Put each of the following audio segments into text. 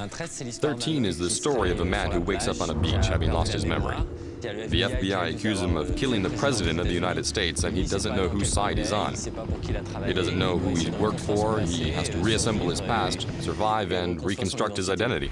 XIII is the story of a man who wakes up on a beach having lost his memory. The FBI accuse him of killing the President of the United States, and he doesn't know whose side he's on. He doesn't know who he worked for. He has to reassemble his past, survive, and reconstruct his identity.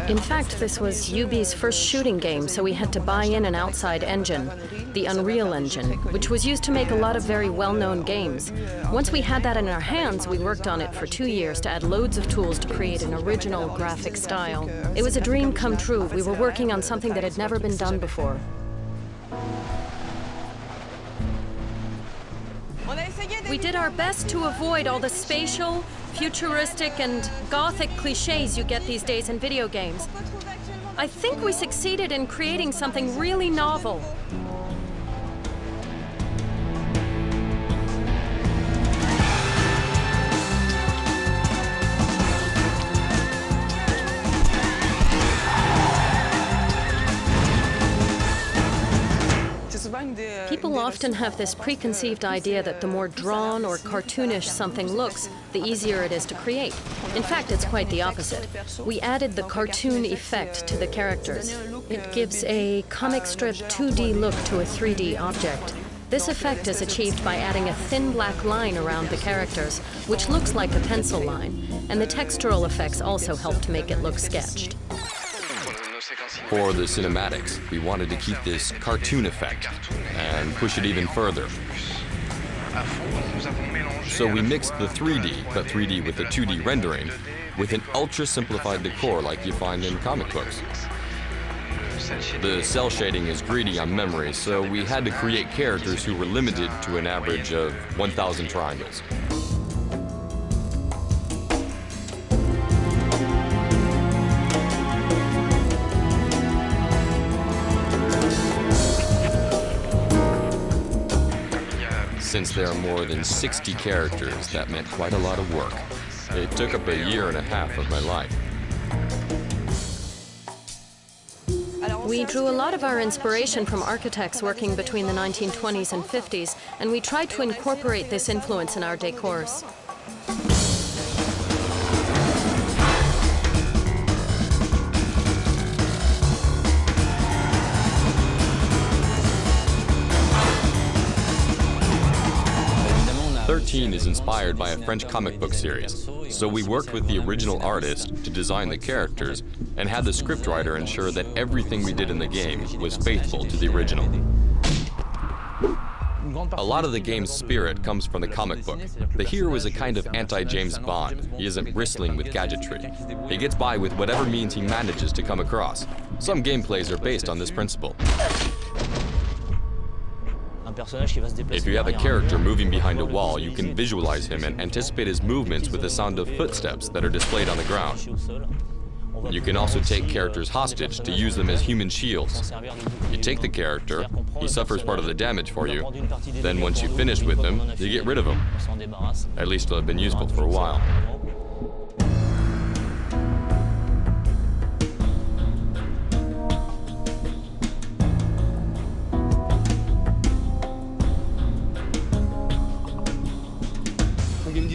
In fact, this was UB's first shooting game, so we had to buy in an outside engine, the Unreal Engine, which was used to make a lot of very well-known games. Once we had that in our hands, we worked on it for 2 years to add loads of tools to create an original graphic style. It was a dream come true. We were working on something that had never been done before. We did our best to avoid all the spatial, futuristic, and gothic cliches you get these days in video games. I think we succeeded in creating something really novel. People often have this preconceived idea that the more drawn or cartoonish something looks, the easier it is to create. In fact, it's quite the opposite. We added the cartoon effect to the characters. It gives a comic strip 2D look to a 3D object. This effect is achieved by adding a thin black line around the characters, which looks like a pencil line, and the textural effects also help to make it look sketched. For the cinematics, we wanted to keep this cartoon effect and push it even further. So we mixed the 3D, but 3D with the 2D rendering, with an ultra-simplified decor like you find in comic books. The cell shading is greedy on memory, so we had to create characters who were limited to an average of 1,000 triangles. Since there are more than 60 characters, that meant quite a lot of work. It took up a year and a half of my life. We drew a lot of our inspiration from architects working between the 1920s and 50s, and we tried to incorporate this influence in our decors. XIII is inspired by a French comic book series, so we worked with the original artist to design the characters and had the scriptwriter ensure that everything we did in the game was faithful to the original. A lot of the game's spirit comes from the comic book. The hero is a kind of anti-James Bond. He isn't bristling with gadgetry. He gets by with whatever means he manages to come across. Some gameplays are based on this principle. If you have a character moving behind a wall, you can visualize him and anticipate his movements with the sound of footsteps that are displayed on the ground. You can also take characters hostage to use them as human shields. You take the character, he suffers part of the damage for you, then once you finish with him, you get rid of him. At least it'll have been useful for a while.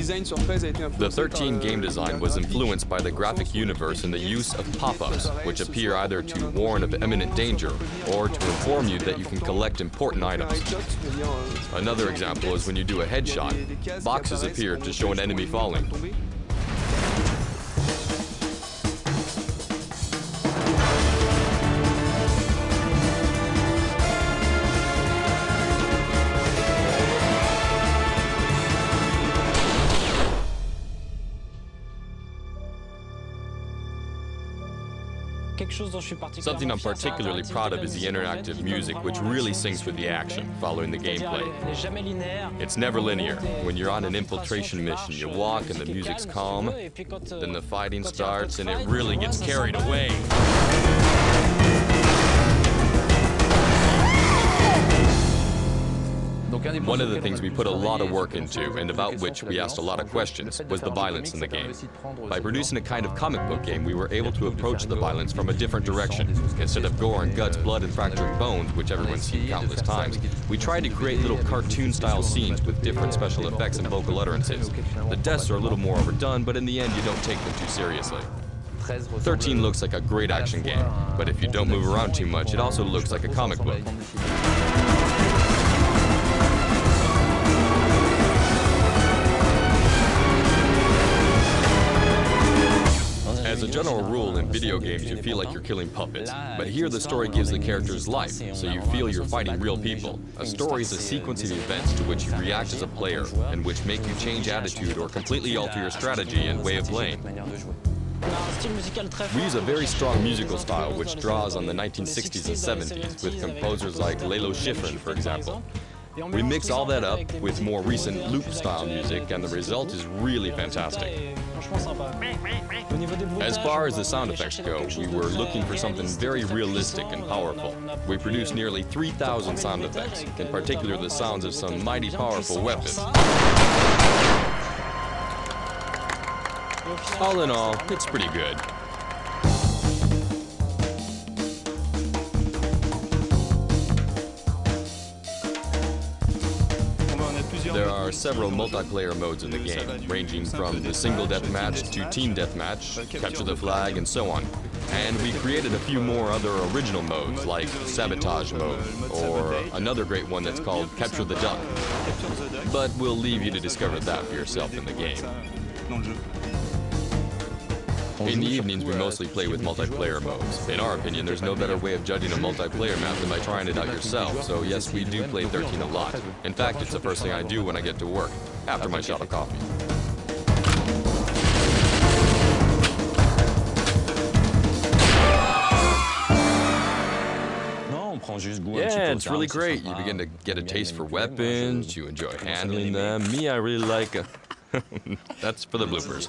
The XIII game design was influenced by the graphic universe and the use of pop-ups, which appear either to warn of imminent danger or to inform you that you can collect important items. Another example is when you do a headshot, boxes appear to show an enemy falling. Something I'm particularly proud of is the interactive music, which really syncs with the action, following the gameplay. It's never linear. When you're on an infiltration mission, you walk and the music's calm, then the fighting starts and it really gets carried away. One of the things we put a lot of work into, and about which we asked a lot of questions, was the violence in the game. By producing a kind of comic book game, we were able to approach the violence from a different direction. Instead of gore and guts, blood and fractured bones, which everyone's seen countless times, we tried to create little cartoon-style scenes with different special effects and vocal utterances. The deaths are a little more overdone, but in the end, you don't take them too seriously. 13 looks like a great action game, but if you don't move around too much, it also looks like a comic book. As a general rule, in video games, you feel like you're killing puppets. But here, the story gives the characters life, so you feel you're fighting real people. A story is a sequence of events to which you react as a player, and which make you change attitude or completely alter your strategy and way of playing. We use a very strong musical style, which draws on the 1960s and 70s, with composers like Lalo Schifrin, for example. We mix all that up with more recent loop-style music, and the result is really fantastic. As far as the sound effects go, we were looking for something very realistic and powerful. We produced nearly 3,000 sound effects, in particular the sounds of some mighty powerful weapons. All in all, it's pretty good. There are several multiplayer modes in the game, ranging from the single deathmatch to team deathmatch, capture the flag, and so on. And we created a few more other original modes, like sabotage mode, or another great one that's called capture the duck. But we'll leave you to discover that for yourself in the game. In the evenings, we mostly play with multiplayer modes. In our opinion, there's no better way of judging a multiplayer map than by trying it out yourself, so yes, we do play 13 a lot. In fact, it's the first thing I do when I get to work, after my shot of coffee. Yeah, it's really great. You begin to get a taste for weapons, you enjoy handling them. Me, I really like... That's for the bloopers.